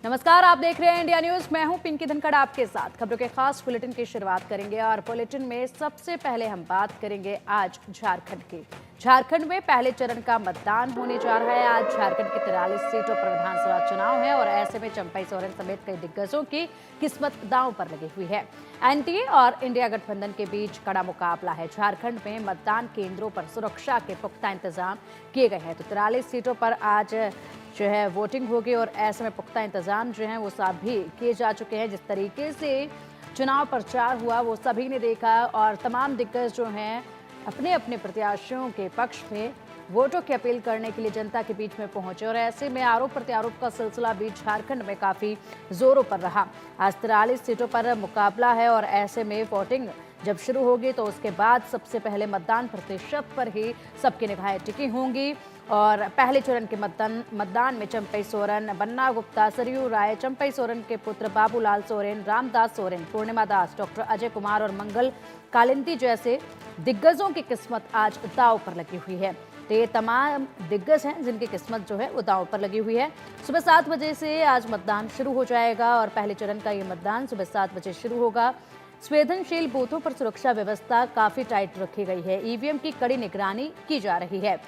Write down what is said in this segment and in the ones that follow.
नमस्कार, आप देख रहे हैं इंडिया न्यूज। मैं हूं पिंकी धनखड़ आपके साथ। खबरों के खास बुलेटिन की शुरुआत करेंगे और बुलेटिन में सबसे पहले हम बात करेंगे आज झारखंड की। झारखंड में पहले चरण का मतदान होने जा रहा है। आज झारखंड की 43 सीटों पर विधानसभा चुनाव है और ऐसे में चंपई सोरेन समेत कई दिग्गजों की किस्मत दांव पर लगी हुई है। एनडीए और इंडिया गठबंधन के बीच कड़ा मुकाबला है। झारखंड में मतदान केंद्रों पर सुरक्षा के पुख्ता इंतजाम किए गए हैं। तो 43 सीटों पर आज जो है वोटिंग होगी और ऐसे में पुख्ता इंतजाम जो हैं वो सभी किए जा चुके हैं। जिस तरीके से चुनाव प्रचार हुआ वो सभी ने देखा और तमाम दिग्गज जो हैं अपने अपने प्रत्याशियों के पक्ष में वोटों की अपील करने के लिए जनता के बीच में पहुंचे और ऐसे में आरोप प्रत्यारोप का सिलसिला भी झारखंड में काफी जोरों पर रहा। आज 43 सीटों पर मुकाबला है और ऐसे में वोटिंग जब शुरू होगी तो उसके बाद सबसे पहले मतदान प्रतिशत पर ही सबकी निगाहें टिकी होंगी। और पहले चरण के मतदान में चंपई सोरेन, बन्ना गुप्ता, सरयू राय, चंपई सोरेन के पुत्र बाबूलाल सोरेन, रामदास सोरेन, पूर्णिमा दास, डॉक्टर अजय कुमार और मंगल कालिंदी जैसे दिग्गजों की किस्मत आज दांव पर लगी हुई है। तो ये तमाम दिग्गज हैं जिनकी किस्मत जो है वो दांव पर लगी हुई है। सुबह 7 बजे से आज मतदान शुरू हो जाएगा और पहले चरण का ये मतदान सुबह 7 बजे शुरू होगा। संवेदनशील बूथों पर सुरक्षा व्यवस्था काफी टाइट रखी गई है। ईवीएम की कड़ी निगरानी की जा रही है।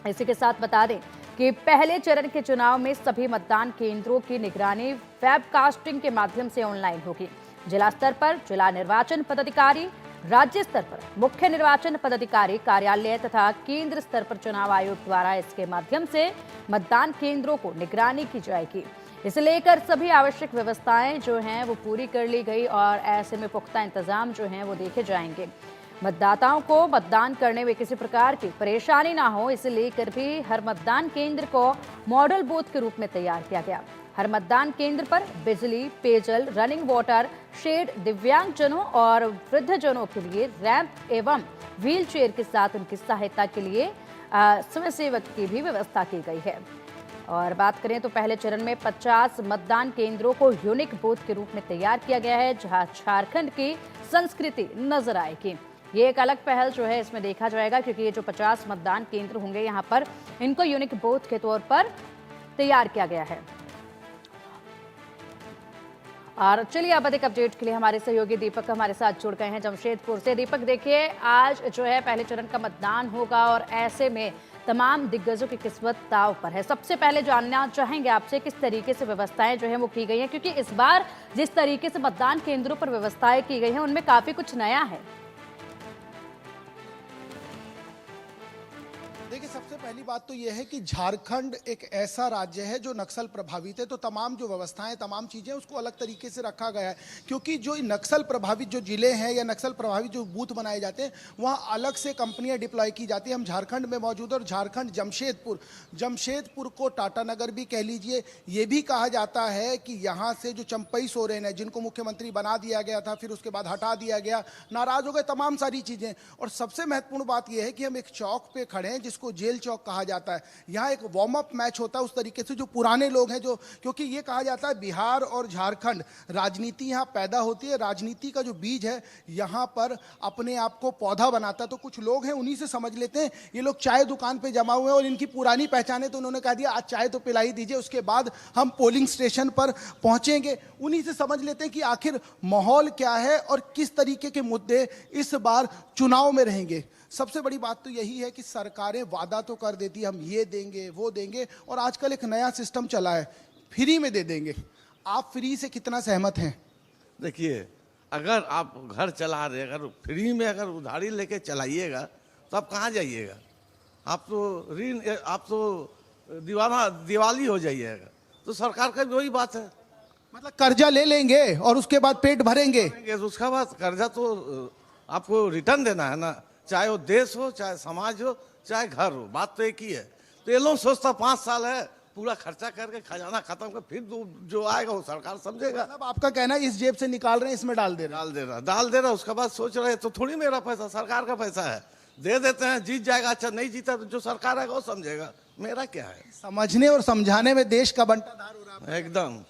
इसी के साथ बता दें कि पहले चरण के चुनाव में सभी मतदान केंद्रों की निगरानी वेबकास्टिंग के माध्यम से ऑनलाइन होगी। जिला स्तर पर जिला निर्वाचन पदाधिकारी, राज्य स्तर पर मुख्य निर्वाचन पदाधिकारी कार्यालय तथा केंद्र स्तर पर चुनाव आयोग द्वारा इसके माध्यम से मतदान केंद्रों को निगरानी की जाएगी। इसे लेकर सभी आवश्यक व्यवस्थाएं जो हैं वो पूरी कर ली गई और ऐसे में पुख्ता इंतजाम जो हैं वो देखे जाएंगे। मतदाताओं को मतदान करने में किसी प्रकार की परेशानी ना हो, इसे लेकर भी हर मतदान केंद्र को मॉडल बूथ के रूप में तैयार किया गया। हर मतदान केंद्र पर बिजली, पेयजल, रनिंग वाटर, शेड, दिव्यांगजनों और वृद्धजनों के लिए रैंप एवं व्हील चेयर के साथ उनकी सहायता के लिए स्वयंसेवक की भी व्यवस्था की गई है। और बात करें तो पहले चरण में 50 मतदान केंद्रों को यूनिक बूथ के रूप में तैयार किया गया है, जहां झारखंड की संस्कृति नजर आएगी। ये एक अलग पहल जो है इसमें देखा जाएगा, क्योंकि ये जो 50 मतदान केंद्र होंगे यहाँ पर इनको यूनिक बूथ के तौर पर तैयार किया गया है। और चलिए अब अधिक अपडेट के लिए हमारे सहयोगी दीपक हमारे साथ जुड़ गए हैं जमशेदपुर से। दीपक, देखिए आज जो है पहले चरण का मतदान होगा और ऐसे में तमाम दिग्गजों की किस्मत दांव पर है। सबसे पहले जानना चाहेंगे आपसे किस तरीके से व्यवस्थाएं जो है वो की गई हैं, क्योंकि इस बार जिस तरीके से मतदान केंद्रों पर व्यवस्थाएं की गई हैं उनमें काफी कुछ नया है। देखिए, सबसे पहली बात तो यह है कि झारखंड एक ऐसा राज्य है जो नक्सल प्रभावित है, तो तमाम जो व्यवस्थाएं, तमाम चीज़ें उसको अलग तरीके से रखा गया है। क्योंकि जो नक्सल प्रभावित जो जिले हैं या नक्सल प्रभावित जो बूथ बनाए जाते हैं वहाँ अलग से कंपनियां डिप्लॉय की जाती है। हम झारखंड में मौजूद और झारखंड जमशेदपुर को टाटा नगर भी कह लीजिए। ये भी कहा जाता है कि यहाँ से जो चंपई सोरेन है, जिनको मुख्यमंत्री बना दिया गया था, फिर उसके बाद हटा दिया गया, नाराज हो गए, तमाम सारी चीज़ें। और सबसे महत्वपूर्ण बात यह है कि हम एक चौक पे खड़े हैं जिसको जेल चौक कहा जाता है। यहाँ एक वार्म अप मैच होता है उस तरीके से जो पुराने लोग हैं, जो क्योंकि ये कहा जाता है बिहार और झारखंड राजनीति यहाँ पैदा होती है, राजनीति का जो बीज है यहाँ पर अपने आप को पौधा बनाता है। तो कुछ लोग हैं उन्हीं से समझ लेते हैं। ये लोग चाय दुकान पे जमा हुए हैं और इनकी पुरानी पहचान है, तो उन्होंने कह दिया आज चाय तो पिला ही दीजिए, उसके बाद हम पोलिंग स्टेशन पर पहुंचेंगे। उन्हीं से समझ लेते हैं कि आखिर माहौल क्या है और किस तरीके के मुद्दे इस बार चुनाव में रहेंगे। सबसे बड़ी बात तो यही है कि सरकारें वादा तो कर देती, हम ये देंगे वो देंगे, और आजकल एक नया सिस्टम चला है, फ्री में दे देंगे। आप फ्री से कितना सहमत हैं? देखिए, अगर आप घर चला रहे, अगर फ्री में अगर उधारी लेके चलाइएगा तो आप कहाँ जाइएगा? आप तो दिवाली हो जाइएगा। तो सरकार का भी वही बात है, मतलब कर्जा ले लेंगे और उसके बाद पेट भरेंगे। तो उसका बाद कर्जा तो आपको रिटर्न देना है ना, चाहे वो देश हो, चाहे समाज हो, चाहे घर हो, बात तो एक ही है। तो ये लोग सोचता 5 साल है पूरा खर्चा करके खजाना खत्म कर, फिर जो आएगा वो सरकार समझेगा। मतलब आपका कहना है इस जेब से निकाल रहे हैं, इसमें डाल दे रहा, उसके बाद सोच रहे तो थोड़ी मेरा पैसा, सरकार का पैसा है, दे देते हैं, जीत जाएगा, अच्छा नहीं जीता तो जो सरकार आएगा वो समझेगा, मेरा क्या है। समझने और समझाने में देश का बंटाधार हो रहा है एकदम।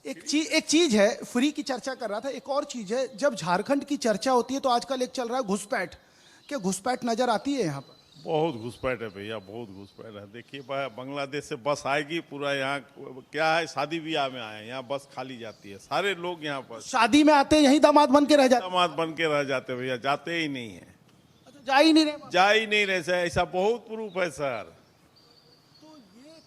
एक चीज है, फ्री की चर्चा कर रहा था, एक और चीज है, जब झारखंड की चर्चा होती है तो आजकल एक चल रहा है घुसपैठ। क्या घुसपैठ नजर आती है यहाँ पर? बहुत घुसपैठ है भैया, बहुत घुसपैठ है। देखिए बांग्लादेश से बस आएगी, पूरा यहाँ क्या है, शादी ब्याह में आए हैं, यहाँ बस खाली जाती है, सारे लोग यहाँ पर शादी में आते हैं, यही दामाद बन के रह जाते दामाद बन के रह जाते हैं भैया, जाते ही नहीं है, हैं। जा ही नहीं रहे। जा ही नहीं रहे सर, ऐसा बहुत प्रूफ है सर।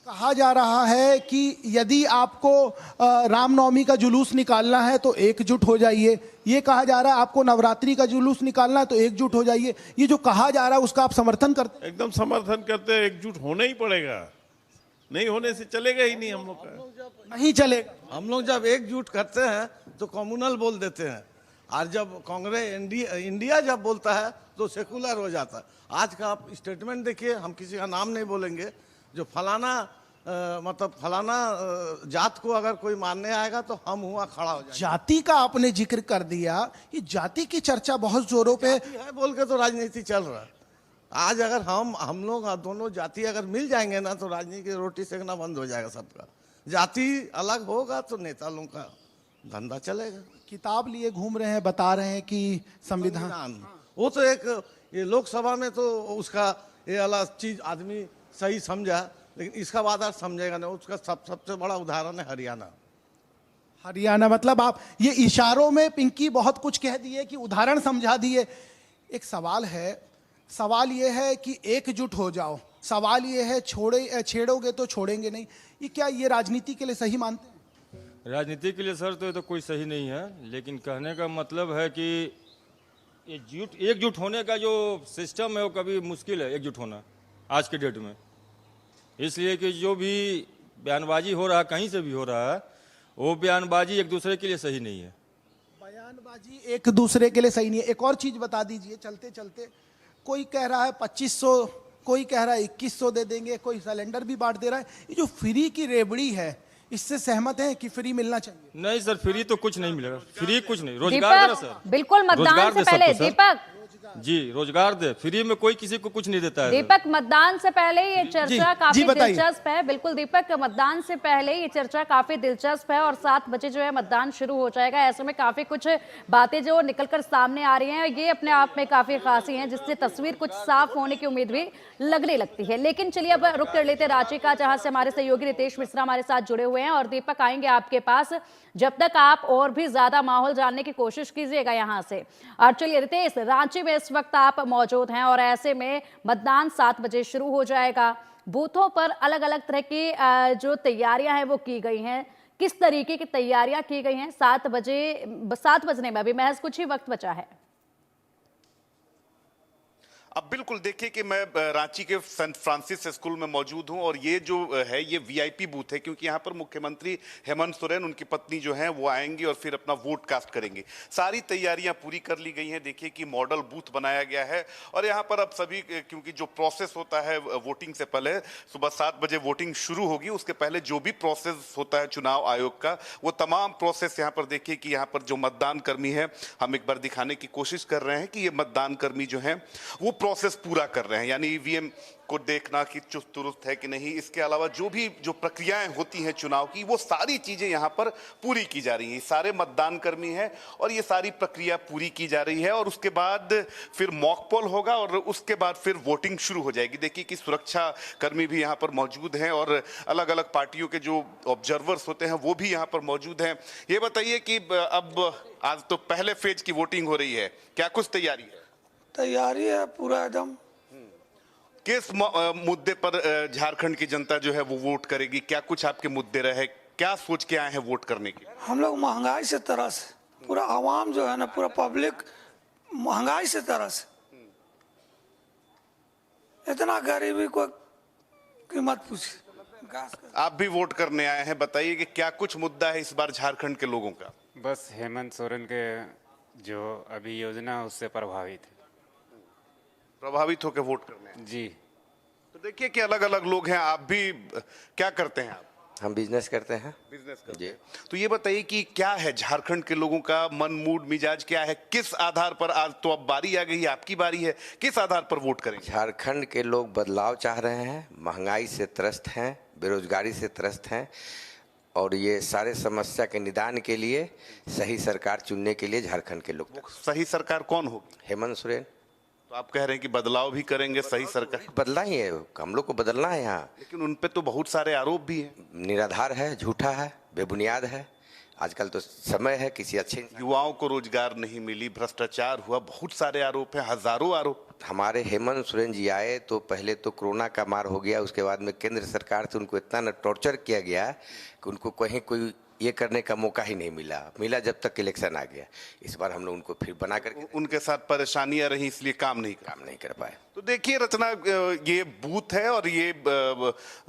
कहा जा रहा है कि यदि आपको रामनवमी का जुलूस निकालना है तो एकजुट हो जाइए, ये कहा जा रहा है आपको नवरात्रि का जुलूस निकालना है तो एकजुट हो जाइए, ये जो कहा जा रहा है उसका आप समर्थन करते हैं? एकदम समर्थन करते हैं, एकजुट होना ही पड़ेगा, नहीं होने से चलेगा ही नहीं हम लोग का। नहीं चलेगा। हम लोग जब एकजुट करते हैं तो कम्युनल बोल देते हैं, और जब कांग्रेस इंडिया जब बोलता है तो सेकुलर हो जाता है। आज का आप स्टेटमेंट देखिए, हम किसी का नाम नहीं बोलेंगे, जो फलाना मतलब फलाना जात को अगर कोई मानने आएगा तो हम हुआ खड़ा हो जाएगा। जाति का आपने जिक्र कर दिया, ये जाति की चर्चा बहुत जोरों पे है बोल के तो राजनीति चल रहा है। आज अगर हम लोग दोनों जाति अगर मिल जाएंगे ना तो राजनीति की रोटी सेकना बंद हो जाएगा सबका। जाति अलग होगा तो नेता लोगों का धंधा चलेगा। किताब लिए घूम रहे हैं, बता रहे हैं कि संविधान, वो तो एक ये लोकसभा में तो उसका ये अलग चीज आदमी सही समझा, लेकिन इसका बाद आप समझेगा नहीं। उसका सबसे बड़ा उदाहरण है हरियाणा। हरियाणा मतलब आप ये इशारों में पिंकी बहुत कुछ कह दिए कि उदाहरण समझा दिए। एक सवाल है, सवाल ये है कि एकजुट हो जाओ, सवाल ये है छेड़ोगे तो छोड़ेंगे नहीं, ये क्या ये राजनीति के लिए सही मानते हैं? राजनीति के लिए सर तो ये तो कोई सही नहीं है, लेकिन कहने का मतलब है कि एकजुट होने का जो सिस्टम है वो कभी मुश्किल है एकजुट होना आज के डेट में। इसलिए कि जो भी बयानबाजी हो रहा है, कहीं से भी हो रहा है, वो बयानबाजी एक दूसरे के लिए सही नहीं है। बयानबाजी एक दूसरे के लिए सही नहीं है। एक और चीज बता दीजिए चलते चलते, कोई कह रहा है 2500, कोई कह रहा है 2100 दे देंगे, कोई सिलेंडर भी बांट दे रहा है। ये जो फ्री की रेबड़ी है, इससे सहमत हैं कि फ्री मिलना चाहिए? नहीं सर, फ्री तो कुछ नहीं मिलेगा, फ्री कुछ नहीं। रोजगार दे सर, बिल्कुल मतदान से पहले दीपक जी रोजगार दे, फ्री में कोई किसी को कुछ नहीं देता है। दीपक मतदान से पहले ये चर्चा काफी बताइए। दिलचस्प है। बिल्कुल दीपक, मतदान से पहले ये चर्चा काफी दिलचस्प है और 7 बजे जो है मतदान शुरू हो जाएगा। ऐसे में काफी कुछ बातें जो निकलकर सामने आ रही हैं, ये अपने आप में काफी खासी हैं, जिससे तस्वीर कुछ साफ होने की उम्मीद भी लगने लगती है। लेकिन चलिए अब रुक कर लेते रांची का, जहां से हमारे सहयोगी रितेश मिश्रा हमारे साथ जुड़े हुए हैं। और दीपक आएंगे आपके पास, जब तक आप और भी ज्यादा माहौल जानने की कोशिश कीजिएगा यहां से। और चलिए रितेश, रांची में इस वक्त आप मौजूद हैं और ऐसे में मतदान 7 बजे शुरू हो जाएगा। बूथों पर अलग अलग तरह की जो तैयारियां हैं वो की गई हैं। किस तरीके की तैयारियां की गई हैं? 7 बजने में अभी महज कुछ ही वक्त बचा है। अब बिल्कुल देखिए कि मैं रांची के सेंट फ्रांसिस स्कूल में मौजूद हूं और ये जो है ये वीआईपी बूथ है, क्योंकि यहाँ पर मुख्यमंत्री हेमंत सोरेन, उनकी पत्नी जो हैं वो आएंगी और फिर अपना वोट कास्ट करेंगे। सारी तैयारियां पूरी कर ली गई हैं। देखिए कि मॉडल बूथ बनाया गया है और यहाँ पर अब सभी, क्योंकि जो प्रोसेस होता है वोटिंग से पहले, सुबह 7 बजे वोटिंग शुरू होगी, उसके पहले जो भी प्रोसेस होता है चुनाव आयोग का, वो तमाम प्रोसेस यहाँ पर देखिए कि यहाँ पर जो मतदान कर्मी है, हम एक बार दिखाने की कोशिश कर रहे हैं कि ये मतदान कर्मी जो है वो प्रोसेस पूरा कर रहे हैं, यानी ईवीएम को देखना कि चुस्त दुरुस्त है कि नहीं। इसके अलावा जो प्रक्रियाएं होती हैं चुनाव की, वो सारी चीजें यहाँ पर पूरी की जा रही हैं। सारे मतदान कर्मी हैं और ये सारी प्रक्रिया पूरी की जा रही है और उसके बाद फिर मॉक पोल होगा और उसके बाद फिर वोटिंग शुरू हो जाएगी। देखिए कि सुरक्षा कर्मी भी यहाँ पर मौजूद हैं और अलग अलग पार्टियों के जो ऑब्जर्वर्स होते हैं वो भी यहाँ पर मौजूद हैं। ये बताइए कि अब आज तो पहले फेज की वोटिंग हो रही है, क्या कुछ तैयारी है? तैयारी है पूरा एकदम। किस मुद्दे पर झारखंड की जनता जो है वो वोट करेगी? क्या कुछ आपके मुद्दे रहे, क्या सोच के आए हैं वोट करने के? हम लोग महंगाई से तरस, पूरा आवाम जो है ना, पूरा पब्लिक महंगाई से तरस, इतना गरीबी को कीमत पूछी। आप भी वोट करने आए हैं, बताइए कि क्या कुछ मुद्दा है इस बार झारखंड के लोगों का? बस हेमंत सोरेन के जो अभी योजना है उससे प्रभावित होकर वोट करने आए जी। तो देखिए कि अलग अलग लोग हैं। आप भी क्या करते हैं? आप हम बिजनेस करते हैं। बिजनेस करते हैं। तो ये बताइए कि क्या है झारखंड के लोगों का मन, मूड, मिजाज क्या है? किस आधार पर, आज तो अब बारी आ गई है, आपकी बारी है, किस आधार पर वोट करेंगे? झारखंड के लोग बदलाव चाह रहे हैं, महंगाई से त्रस्त हैं, बेरोजगारी से त्रस्त हैं और ये सारे समस्या के निदान के लिए सही सरकार चुनने के लिए झारखंड के लोग। सही सरकार कौन होगी? हेमंत सोरेन। तो आप कह रहे हैं कि बदलाव भी करेंगे, सही सरकार, बदला ही है, हम लोग को बदलना है यहाँ। लेकिन उन पे तो बहुत सारे आरोप भी हैं। निराधार है, झूठा है, बेबुनियाद है। आजकल तो समय है किसी अच्छे युवाओं को रोजगार नहीं मिली, भ्रष्टाचार हुआ, बहुत सारे आरोप हैं, हजारों आरोप। हमारे हेमंत सोरेन जी आए तो पहले तो कोरोना का मार हो गया, उसके बाद में केंद्र सरकार से उनको इतना न टॉर्चर किया गया कि उनको कहीं कोई ये करने का मौका ही नहीं मिला जब तक इलेक्शन आ गया। इस बार हम लोग उनको फिर बना करके उनके साथ परेशानियां रही, इसलिए काम नहीं कर पाए। तो देखिए रचना, ये बूथ है और ये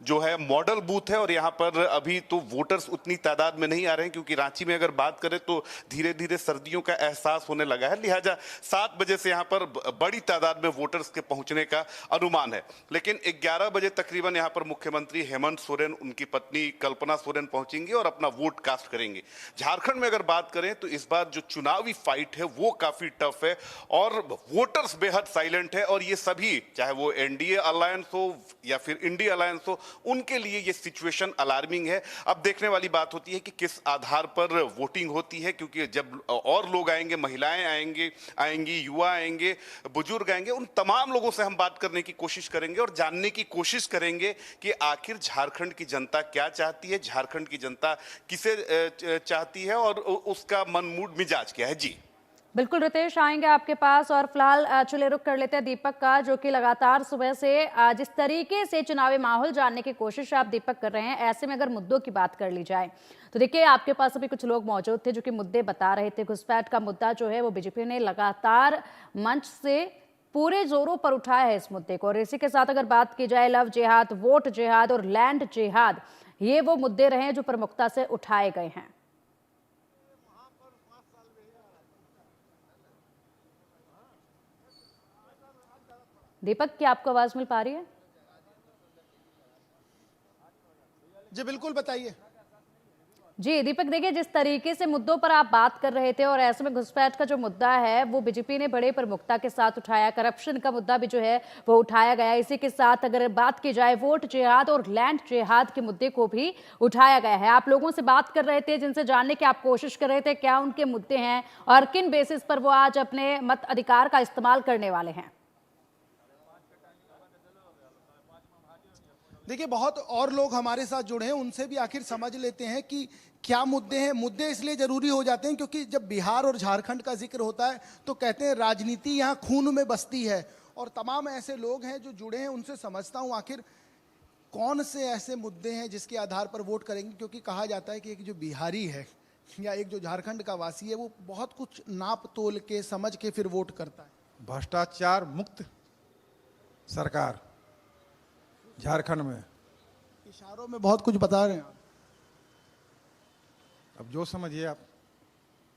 जो है मॉडल बूथ है, और यहाँ पर अभी तो वोटर्स उतनी तादाद में नहीं आ रहे हैं, क्योंकि रांची में अगर बात करें तो धीरे धीरे सर्दियों का एहसास होने लगा है, लिहाजा 7 बजे से यहाँ पर बड़ी तादाद में वोटर्स के पहुंचने का अनुमान है। लेकिन 11 बजे तकरीबन यहाँ पर मुख्यमंत्री हेमंत सोरेन, उनकी पत्नी कल्पना सोरेन पहुंचेंगे और अपना वोट कास्ट करेंगे। झारखंड में अगर बात करें तो इस बार जो चुनावी फाइट है वो काफी टफ है और वोटर्स बेहद साइलेंट है, और ये सभी, चाहे वो एनडीए अलायंस हो या फिर इंडिया अलायंस हो, उनके लिए ये सिचुएशन अलार्मिंग है। अब देखने वाली बात होती है कि किस आधार पर वोटिंग होती है, क्योंकि जब और लोग आएंगे, महिलाएं आएंगी, युवा आएंगे, बुजुर्ग आएंगे, उन तमाम लोगों से हम बात करने की कोशिश करेंगे और जानने की कोशिश करेंगे कि आखिर झारखंड की जनता क्या चाहती है, झारखंड की जनता किसे चाहती है और उसका मन मूड मिजाज क्या है। जी बिल्कुल रितेश, आएंगे आपके पास, और फिलहाल चले रुक कर लेते हैं दीपक का, जो कि लगातार सुबह से जिस तरीके से चुनावी माहौल जानने की कोशिश आप दीपक कर रहे हैं, ऐसे में अगर मुद्दों की बात कर ली जाए तो देखिए आपके पास अभी कुछ लोग मौजूद थे जो कि मुद्दे बता रहे थे। घुसपैठ का मुद्दा जो है वो बीजेपी ने लगातार मंच से पूरे जोरों पर उठाया है इस मुद्दे को, और इसी के साथ अगर बात की जाए लव जिहाद, वोट जिहाद और लैंड जिहाद, ये वो मुद्दे रहे हैं जो प्रमुखता से उठाए गए हैं। दीपक, क्या आपको आवाज मिल पा रही है? जी बिल्कुल, बताइए। जी दीपक, देखिए जिस तरीके से मुद्दों पर आप बात कर रहे थे, और ऐसे में घुसपैठ का जो मुद्दा है वो बीजेपी ने बड़े प्रमुखता के साथ उठाया, करप्शन का मुद्दा भी जो है वो उठाया गया। इसी के साथ अगर बात की जाए वोट जिहाद और लैंड जिहाद के मुद्दे को भी उठाया गया है। आप लोगों से बात कर रहे थे, जिनसे जानने की आप कोशिश कर रहे थे क्या उनके मुद्दे हैं और किन बेसिस पर वो आज अपने मत अधिकार का इस्तेमाल करने वाले हैं। देखिए, बहुत और लोग हमारे साथ जुड़े हैं, उनसे भी आखिर समझ लेते हैं कि क्या मुद्दे हैं। मुद्दे इसलिए जरूरी हो जाते हैं क्योंकि जब बिहार और झारखंड का जिक्र होता है तो कहते हैं राजनीति यहाँ खून में बसती है, और तमाम ऐसे लोग हैं जो जुड़े हैं, उनसे समझता हूँ आखिर कौन से ऐसे मुद्दे हैं जिसके आधार पर वोट करेंगे। क्योंकि कहा जाता है कि एक जो बिहारी है या एक जो झारखंड का वासी है वो बहुत कुछ नाप तोल के समझ के फिर वोट करता है। भ्रष्टाचार मुक्त सरकार झारखंड में, इशारों में बहुत कुछ बता रहे हैं आप। अब जो समझिए आप।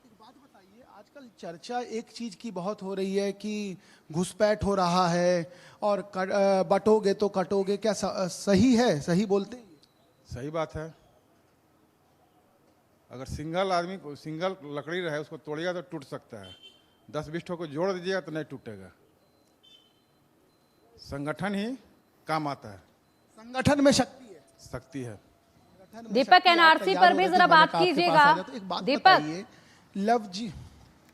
एक बात बताइए, आजकल चर्चा एक चीज की बहुत हो रही है कि घुसपैठ हो रहा है और बटोगे तो कटोगे, क्या सही है? सही बोलते हैं? सही बात है। अगर सिंगल आदमी को सिंगल लकड़ी रहे उसको तोड़ेगा तो टूट सकता है, 10-20 ठो को जोड़ दीजिएगा तो नहीं टूटेगा। संगठन ही काम आता है, संगठन में शक्ति है। दीपक, एनआरसी पर भी जरा बात कीजिएगा। दीपक,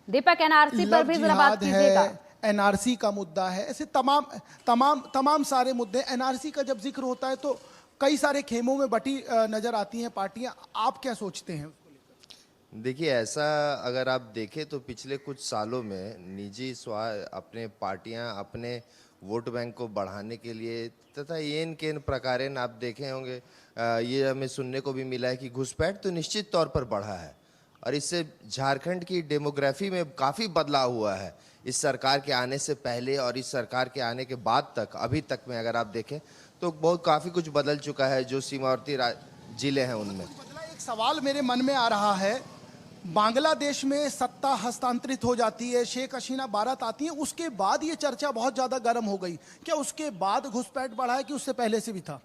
दीपक एनआरसी पर भी जरा बात कीजिएगा। एनआरसी का मुद्दा है, ऐसे तमाम सारे मुद्दे। एनआरसी का जब जिक्र होता है तो कई सारे खेमों में बटी नजर आती हैं पार्टियां। आप क्या सोचते हैं उसको लेकर? देखिए, ऐसा अगर आप देखें तो पिछले कुछ सालों में निजी अपने पार्टियां अपने वोट बैंक को बढ़ाने के लिए तथा येन केन प्रकारेण आप देखे होंगे, ये हमें सुनने को भी मिला है कि घुसपैठ तो निश्चित तौर पर बढ़ा है, और इससे झारखंड की डेमोग्राफी में काफ़ी बदलाव हुआ है इस सरकार के आने से पहले और इस सरकार के आने के बाद तक। अभी तक में अगर आप देखें तो बहुत काफ़ी कुछ बदल चुका है जो सीमावर्ती जिले हैं उनमें। एक सवाल मेरे मन में आ रहा है, बांग्लादेश में सत्ता हस्तांतरित हो जाती है, शेख हसीना भारत आती है, उसके बाद ये चर्चा बहुत ज्यादा गर्म हो गई। क्या उसके बाद घुसपैठ बढ़ा है कि उससे पहले से भी था?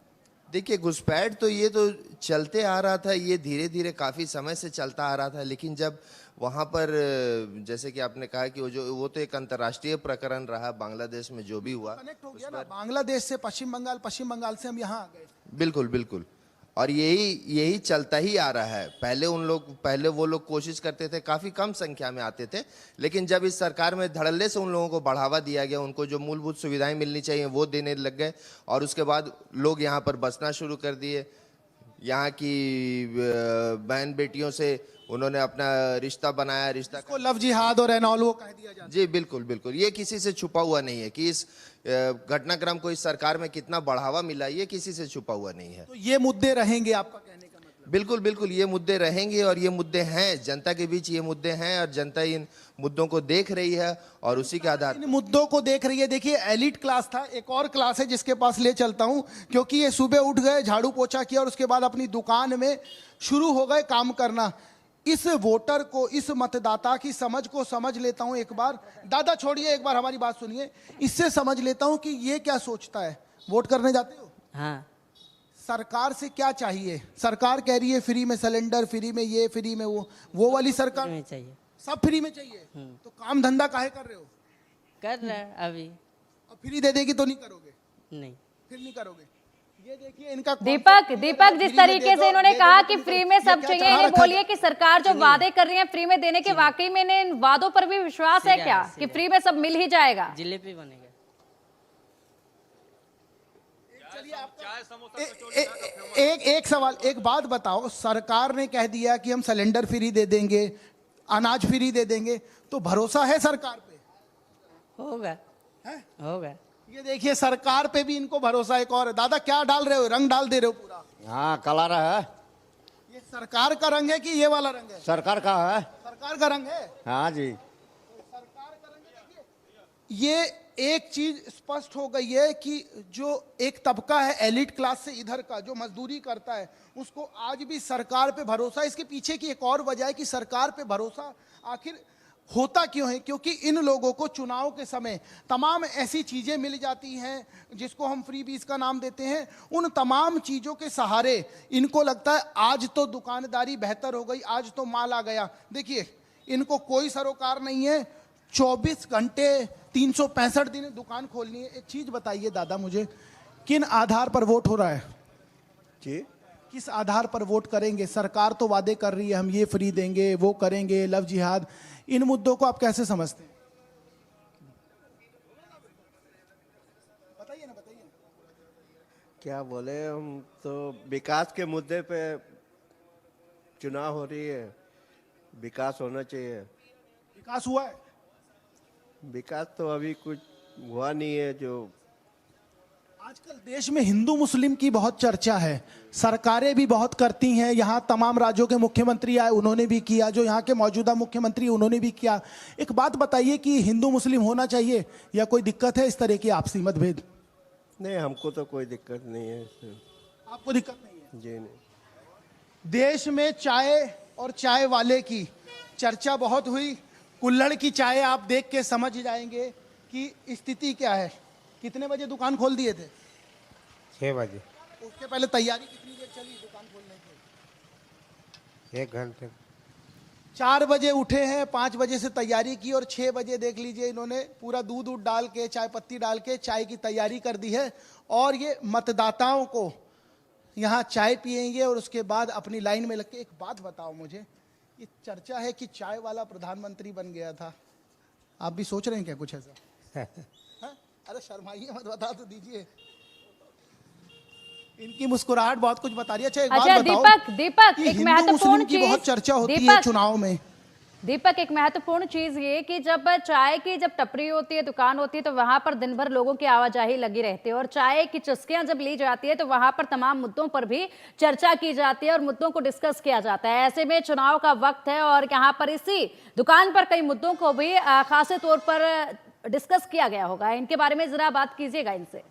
देखिए, घुसपैठ तो ये तो चलते आ रहा था, ये धीरे धीरे काफ़ी समय से चलता आ रहा था, लेकिन जब वहाँ पर जैसे कि आपने कहा कि वो तो एक अंतर्राष्ट्रीय प्रकरण रहा, बांग्लादेश में जो भी हुआ कनेक्ट हो गया ना, बांग्लादेश से पश्चिम बंगाल से हम यहाँ आ गए। बिल्कुल बिल्कुल। और यही चलता ही आ रहा है। पहले वो लोग कोशिश करते थे, काफ़ी कम संख्या में आते थे, लेकिन जब इस सरकार में धड़ल्ले से उन लोगों को बढ़ावा दिया गया, उनको जो मूलभूत सुविधाएं मिलनी चाहिए वो देने लग गए, और उसके बाद लोग यहाँ पर बसना शुरू कर दिए। यहाँ की बहन बेटियों से उन्होंने अपना रिश्ता बनाया, रिश्ता को लव जिहाद और एनऑल वो कह दिया जाता है। जी बिल्कुल बिल्कुल, ये किसी से छुपा हुआ नहीं है कि इस घटनाक्रम को इस सरकार में कितना बढ़ावा मिला, ये किसी से छुपा हुआ नहीं है। तो ये मुद्दे रहेंगे आपका कहने का मतलब? बिल्कुल बिल्कुल, ये मुद्दे रहेंगे, और ये मुद्दे हैं, जनता के बीच ये मुद्दे हैं, और जनता इन मुद्दों को देख रही है और उसी के आधार इन मुद्दों को देख रही है। देखिए, एलिट क्लास था, एक और क्लास है जिसके पास ले चलता हूं, क्योंकि ये सुबह उठ गए, झाड़ू पोछा किया और उसके बाद अपनी दुकान में शुरू हो गए काम करना। इस वोटर को, इस मतदाता की समझ को समझ लेता हूं एक बार। दादा छोड़िए, एक बार हमारी बात सुनिए, इससे समझ लेता हूं कि ये क्या सोचता है। वोट करने जाते हो? हाँ। सरकार से क्या चाहिए? सरकार कह रही है फ्री में सिलेंडर, फ्री में ये, फ्री में वो वाली सरकार में चाहिए, सब फ्री में चाहिए। तो काम धंधा काहे कर रहे हो? कर रहा है अभी। और फ्री दे देगी तो नहीं करोगे? नहीं, फिर नहीं करोगे। ये देखिए इनका दीपक जिस तरीके से इन्होंने कहा कि फ्री में सब चाहिए, इन्हें बोलिए कि सरकार जो वादे कर रही है फ्री में देने के, वाकई में इन्हें इन वादों पर भी विश्वास है क्या कि फ्री में सब मिल ही जाएगा? जिलेबी बनेगा। एक सवाल, एक बात बताओ, सरकार ने कह दिया कि हम सिलेंडर फ्री दे देंगे, अनाज फ्री दे देंगे, तो भरोसा है सरकार पे? होगा, होगा। ये देखिए, सरकार पे भी इनको भरोसा एक और है। दादा क्या डाल रहे हो? रंग डाल दे रहे हो पूरा? हाँ, कलर है। ये सरकार का रंग है कि ये वाला रंग है? सरकार का है। सरकार का रंग है? हाँ जी। सरकार का रंग है। देखिए, ये एक चीज स्पष्ट हो गई है कि जो एक तबका है एलिट क्लास से इधर का, जो मजदूरी करता है, उसको आज भी सरकार पे भरोसा है। इसके पीछे की एक और वजह है कि सरकार पे भरोसा आखिर होता क्यों है? क्योंकि इन लोगों को चुनाव के समय तमाम ऐसी चीजें मिल जाती हैं जिसको हम फ्री बीज का नाम देते हैं। उन तमाम चीजों के सहारे इनको लगता है आज तो दुकानदारी बेहतर हो गई, आज तो माल आ गया। देखिए, इनको कोई सरोकार नहीं है, 24 घंटे 365 दिन दुकान खोलनी है। एक चीज बताइए दादा मुझे, किन आधार पर वोट हो रहा है जी? किस आधार पर वोट करेंगे? सरकार तो वादे कर रही है हम ये फ्री देंगे, वो करेंगे, लव जिहाद, इन मुद्दों को आप कैसे समझते हैं? बताइए ना, बताइए। क्या बोले, हम तो विकास के मुद्दे पे चुनाव हो रही है, विकास होना चाहिए। विकास हुआ है? विकास तो अभी कुछ हुआ नहीं है। जो आजकल देश में हिंदू मुस्लिम की बहुत चर्चा है, सरकारें भी बहुत करती हैं। यहाँ तमाम राज्यों के मुख्यमंत्री आए, उन्होंने भी किया, जो यहाँ के मौजूदा मुख्यमंत्री उन्होंने भी किया। एक बात बताइए कि हिंदू मुस्लिम होना चाहिए या कोई दिक्कत है इस तरह की आपसी मतभेद? नहीं, हमको तो कोई दिक्कत नहीं है इसमें। आपको दिक्कत नहीं है? जी नहीं। देश में चाय और चाय वाले की चर्चा बहुत हुई। कुल्हड़ की चाय आप देख के समझ जाएंगे कि स्थिति क्या है। कितने बजे दुकान खोल दिए थे? 6 बजे। उसके पहले तैयारी कितनी देर चली दुकान खोलने की? 1 घंटे। 4 बजे उठे हैं, 5 बजे से तैयारी की और 6 बजे देख लीजिए इन्होंने पूरा दूध डाल के, चाय पत्ती डाल के चाय की तैयारी कर दी है। और ये मतदाताओं को यहाँ चाय पियेंगे और उसके बाद अपनी लाइन में लग के। एक बात बताओ मुझे, ये चर्चा है कि चाय वाला प्रधानमंत्री बन गया था, आप भी सोच रहे हैं क्या कुछ ऐसा? अरे शर्माइए मत, बता तो दीजिए। इनकी मुस्कुराहट बहुत कुछ बता रही है। अच्छा, एक बात बताओ, दीपक एक महत्वपूर्ण चीज, बहुत चर्चा होती है चुनाव में। दीपक, एक महत्वपूर्ण चीज ये कि जब चाय की जब टपरी होती है, दुकान होती है, तो वहां पर दिन भर लोगों की आवाजाही लगी रहती है और चाय की चुस्कियां जब ली जाती है तो वहां पर तमाम मुद्दों पर भी चर्चा की जाती है और मुद्दों को डिस्कस किया जाता है। ऐसे में चुनाव का वक्त है और यहाँ पर इसी दुकान पर कई मुद्दों को भी खासे तौर पर डिस्कस किया गया होगा। इनके बारे में जरा बात कीजिएगा इनसे।